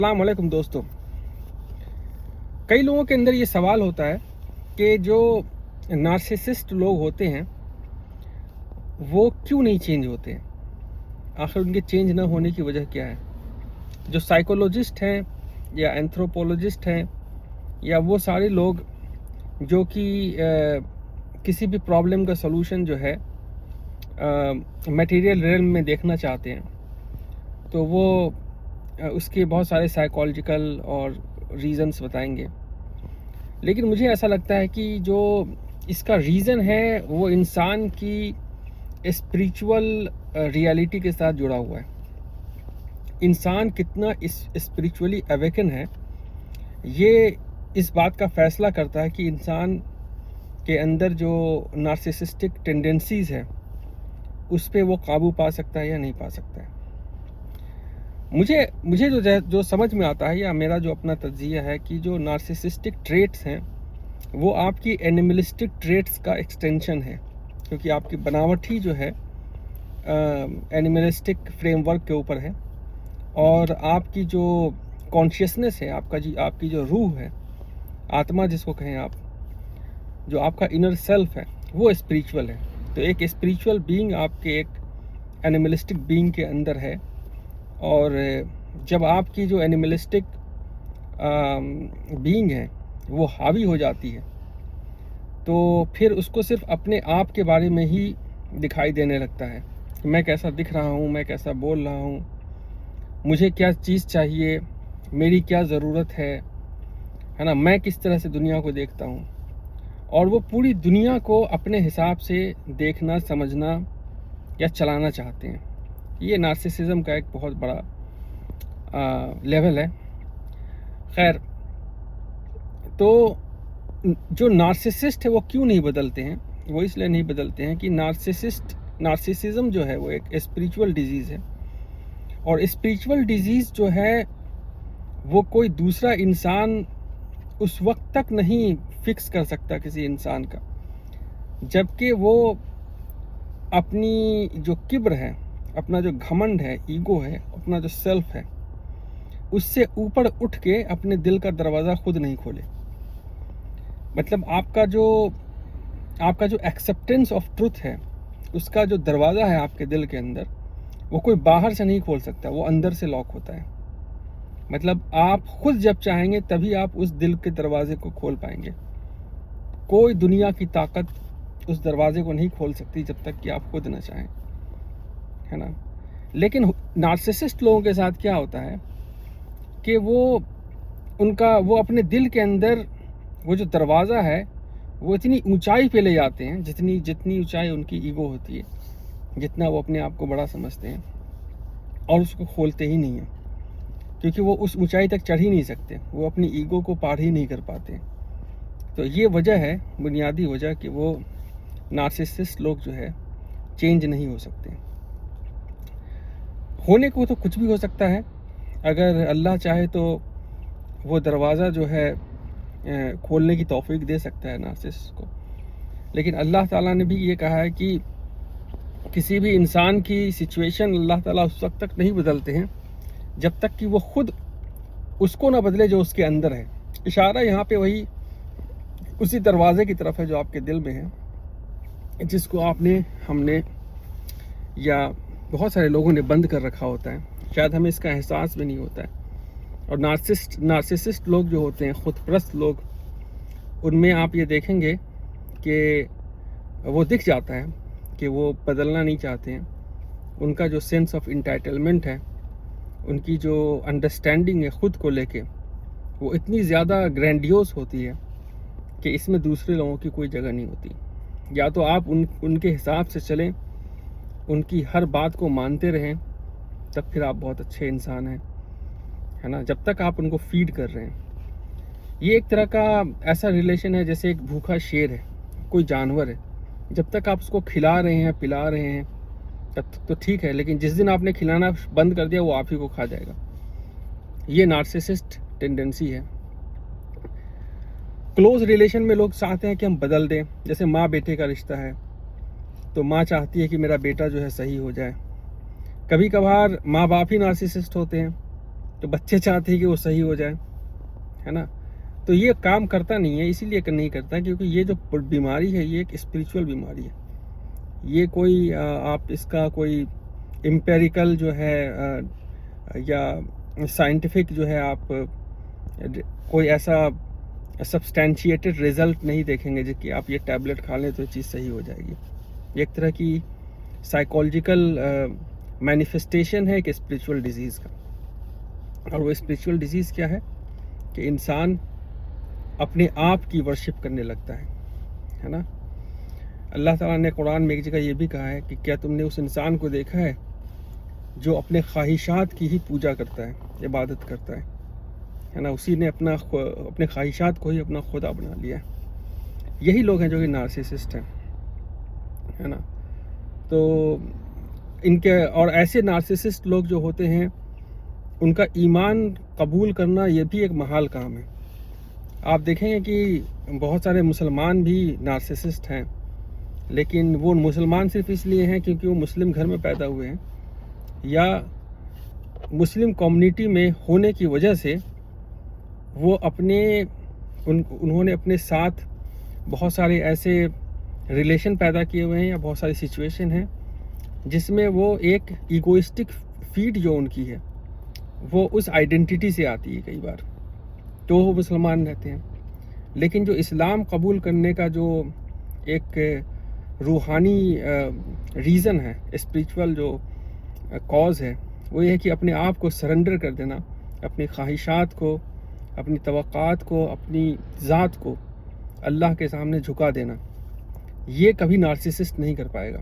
अस्सलाम वालेकुम दोस्तों। कई लोगों के अंदर ये सवाल होता है कि जो नार्सिसिस्ट लोग होते हैं वो क्यों नहीं चेंज होते हैं, आखिर उनके चेंज ना होने की वजह क्या है। जो साइकोलॉजिस्ट हैं या एंथ्रोपोलॉजिस्ट हैं या वो सारे लोग जो कि किसी भी प्रॉब्लम का सलूशन जो है मटेरियल रियल्म में देखना चाहते हैं, तो वो उसके बहुत सारे साइकोलॉजिकल और रीज़न्स बताएंगे। लेकिन मुझे ऐसा लगता है कि जो इसका रीज़न है वो इंसान की स्पिरिचुअल रियलिटी के साथ जुड़ा हुआ है। इंसान कितना स्पिरिचुअली अवेकन है, ये इस बात का फ़ैसला करता है कि इंसान के अंदर जो नार्सिसिस्टिक टेंडेंसीज़ है उस पे वो काबू पा सकता है या नहीं पा सकता है। मुझे जो समझ में आता है या मेरा जो अपना तज्जिया है कि जो नार्सिसिस्टिक ट्रेट्स हैं वो आपकी एनिमलिस्टिक ट्रेट्स का एक्सटेंशन है, क्योंकि आपकी बनावट ही जो है एनिमलिस्टिक फ्रेमवर्क के ऊपर है और आपकी जो कॉन्शियसनेस है, आपकी जो रूह है, आत्मा जिसको कहें आप, जो आपका इनर सेल्फ है वो स्पिरिचुअल है। तो एक स्पिरिचुअल बीइंग आपके एक एनिमलिस्टिक बीइंग के अंदर है, और जब आपकी जो एनिमलिस्टिक बीइंग है वो हावी हो जाती है तो फिर उसको सिर्फ अपने आप के बारे में ही दिखाई देने लगता है कि मैं कैसा दिख रहा हूँ, मैं कैसा बोल रहा हूँ, मुझे क्या चीज़ चाहिए, मेरी क्या ज़रूरत है ना, मैं किस तरह से दुनिया को देखता हूँ। और वो पूरी दुनिया को अपने हिसाब से देखना, समझना या चलाना चाहते हैं। ये नार्सिसिज्म का एक बहुत बड़ा लेवल है। खैर, तो जो नार्सिसिस्ट है वो क्यों नहीं बदलते हैं? वो इसलिए नहीं बदलते हैं कि नार्सिसिज्म जो है वो एक स्पिरिचुअल डिजीज़ है, और स्पिरिचुअल डिजीज़ जो है वो कोई दूसरा इंसान उस वक्त तक नहीं फिक्स कर सकता किसी इंसान का, जबकि वो अपनी जो किब्र है, अपना जो घमंड है, ईगो है, अपना जो सेल्फ है, उससे ऊपर उठ के अपने दिल का दरवाज़ा खुद नहीं खोले। मतलब आपका जो एक्सेप्टेंस ऑफ ट्रुथ है, उसका जो दरवाज़ा है आपके दिल के अंदर, वो कोई बाहर से नहीं खोल सकता, वो अंदर से लॉक होता है। मतलब आप खुद जब चाहेंगे तभी आप उस दिल के दरवाजे को खोल पाएंगे। कोई दुनिया की ताकत उस दरवाजे को नहीं खोल सकती जब तक कि आप खुद ना चाहें, है ना। लेकिन नार्सिसिस्ट लोगों के साथ क्या होता है कि वो अपने दिल के अंदर वो जो दरवाज़ा है वो इतनी ऊंचाई पे ले जाते हैं, जितनी ऊंचाई उनकी ईगो होती है, जितना वो अपने आप को बड़ा समझते हैं, और उसको खोलते ही नहीं हैं, क्योंकि वो उस ऊंचाई तक चढ़ ही नहीं सकते, वो अपनी ईगो को पार ही नहीं कर पाते। तो ये वजह है, बुनियादी वजह, कि वो नार्सिसिस्ट लोग जो है चेंज नहीं हो सकते। होने को तो कुछ भी हो सकता है, अगर अल्लाह चाहे तो वो दरवाज़ा जो है खोलने की तौफीक दे सकता है नार्सिसिस्ट को। लेकिन अल्लाह ताला ने भी ये कहा है कि किसी भी इंसान की सिचुएशन अल्लाह ताला उस वक्त तक नहीं बदलते हैं जब तक कि वो खुद उसको ना बदले जो उसके अंदर है। इशारा यहाँ पे वही उसी दरवाजे की तरफ है जो आपके दिल में है, जिसको हमने या बहुत सारे लोगों ने बंद कर रखा होता है। शायद हमें इसका एहसास भी नहीं होता है। और नार्सिसिस्ट लोग जो होते हैं, खुदपरस्त लोग, उनमें आप ये देखेंगे कि वो दिख जाता है कि वो बदलना नहीं चाहते हैं। उनका जो सेंस ऑफ इंटाइटलमेंट है, उनकी जो अंडरस्टैंडिंग है ख़ुद को लेके, वो इतनी ज़्यादा ग्रैंडियोस होती है कि इसमें दूसरे लोगों की कोई जगह नहीं होती। या तो आप उनके हिसाब से चलें, उनकी हर बात को मानते रहें, तब फिर आप बहुत अच्छे इंसान हैं, है ना। जब तक आप उनको फीड कर रहे हैं, ये एक तरह का ऐसा रिलेशन है जैसे एक भूखा शेर है, कोई जानवर है। जब तक आप उसको खिला रहे हैं, पिला रहे हैं, तब तक तो ठीक है, लेकिन जिस दिन आपने खिलाना बंद कर दिया वो आप ही को खा जाएगा। ये नार्सिसिस्ट टेंडेंसी है। क्लोज रिलेशन में लोग चाहते हैं कि हम बदल दें। जैसे माँ बेटे का रिश्ता है, तो माँ चाहती है कि मेरा बेटा जो है सही हो जाए। कभी कभार माँ बाप ही नार्सिसिस्ट होते हैं, تو بچے چاہتے ہیں کہ وہ صحیح ہو جائے، ہے نا. تو یہ کام کرتا نہیں ہے، اسی لیے نہیں کرتا کیونکہ یہ جو بیماری ہے یہ ایک اسپریچول بیماری ہے. یہ کوئی آپ اس کا کوئی امپیریکل جو ہے یا سائنٹیفک جو ہے آپ کوئی ایسا سبسٹینشیٹڈ رزلٹ نہیں دیکھیں گے کہ آپ یہ ٹیبلٹ کھا لیں تو یہ چیز صحیح ہو جائے گی. یہ ایک طرح کی سائیکولوجیکل مینیفیسٹیشن ہے ایک اسپریچول ڈیزیز کا. اور وہ اسپریچول ڈیزیز کیا ہے کہ انسان اپنے آپ کی ورشپ کرنے لگتا ہے نا. اللہ تعالیٰ نے قرآن میں ایک جگہ یہ بھی کہا ہے کہ کیا تم نے اس انسان کو دیکھا ہے جو اپنے خواہشات کی ہی پوجا کرتا ہے، عبادت کرتا ہے نا. اسی نے اپنے خواہشات کو ہی اپنا خدا بنا لیا ہے. یہی لوگ ہیں جو کہ نارسسسٹ ہیں، ہے نا. تو ان کے اور ایسے نارسسسٹ لوگ جو ہوتے ہیں ان کا ایمان قبول کرنا یہ بھی ایک محال کام ہے. آپ دیکھیں گے کہ بہت سارے مسلمان بھی نارسسسٹ ہیں، لیکن وہ مسلمان صرف اس لیے ہیں کیونکہ وہ مسلم گھر میں پیدا ہوئے ہیں یا مسلم کمیونٹی میں ہونے کی وجہ سے وہ انہوں نے اپنے ساتھ بہت سارے ایسے ریلیشن پیدا کیے ہوئے ہیں یا بہت ساری سچویشن ہیں جس میں وہ ایک ایگوئسٹک فیڈ جو ان کی ہے وہ اس آئیڈینٹی سے آتی ہے کئی بار، تو وہ مسلمان رہتے ہیں. لیکن جو اسلام قبول کرنے کا جو ایک روحانی ریزن ہے، اسپریچول جو کاز ہے، وہ یہ ہے کہ اپنے آپ کو سرنڈر کر دینا، اپنی خواہشات کو، اپنی توقعات کو، اپنی ذات کو اللہ کے سامنے جھکا دینا. یہ کبھی نارسسسٹ نہیں کر پائے گا.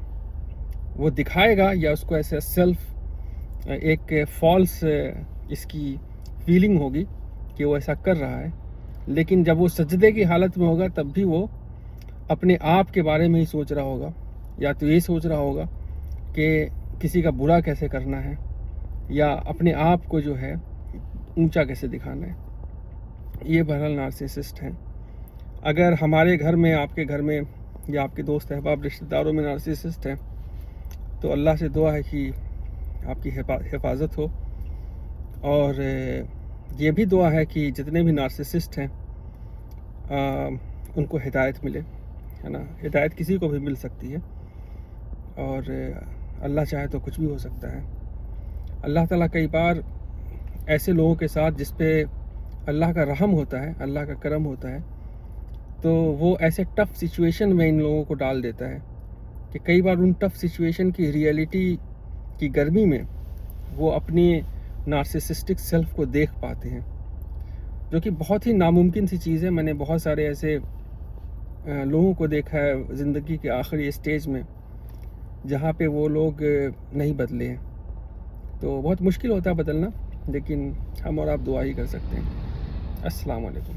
وہ دکھائے گا یا اس کو ایسے سیلف ایک فالس اس کی فیلنگ ہوگی کہ وہ ایسا کر رہا ہے، لیکن جب وہ سجدے کی حالت میں ہوگا تب بھی وہ اپنے آپ کے بارے میں ہی سوچ رہا ہوگا، یا تو یہ سوچ رہا ہوگا کہ کسی کا برا کیسے کرنا ہے یا اپنے آپ کو جو ہے اونچا کیسے دکھانا ہے. یہ بہرحال نارسسسٹ ہیں. اگر ہمارے گھر میں، آپ کے گھر میں یا آپ کے دوست احباب رشتہ داروں میں نارسسسٹ ہیں تو اللہ سے دعا ہے کہ آپ کی حفاظت ہو، اور یہ بھی دعا ہے کہ جتنے بھی نارسسسٹ ہیں ان کو ہدایت ملے، ہے نا. ہدایت کسی کو بھی مل سکتی ہے اور اللہ چاہے تو کچھ بھی ہو سکتا ہے. اللہ تعالیٰ کئی بار ایسے لوگوں کے ساتھ جس پہ اللہ کا رحم ہوتا ہے، اللہ کا کرم ہوتا ہے، تو وہ ایسے ٹف سچویشن میں ان لوگوں کو ڈال دیتا ہے کہ کئی بار ان ٹف سچویشن کی ریئلٹی کی گرمی میں وہ اپنی نارسسسٹک سیلف کو دیکھ پاتے ہیں، جو کہ بہت ہی ناممکن سی چیز ہے. میں نے بہت سارے ایسے لوگوں کو دیکھا ہے زندگی کے آخری اسٹیج میں جہاں پہ وہ لوگ نہیں بدلے ہیں. تو بہت مشکل ہوتا ہے بدلنا، لیکن ہم اور آپ دعا ہی کر سکتے ہیں. السلام علیکم.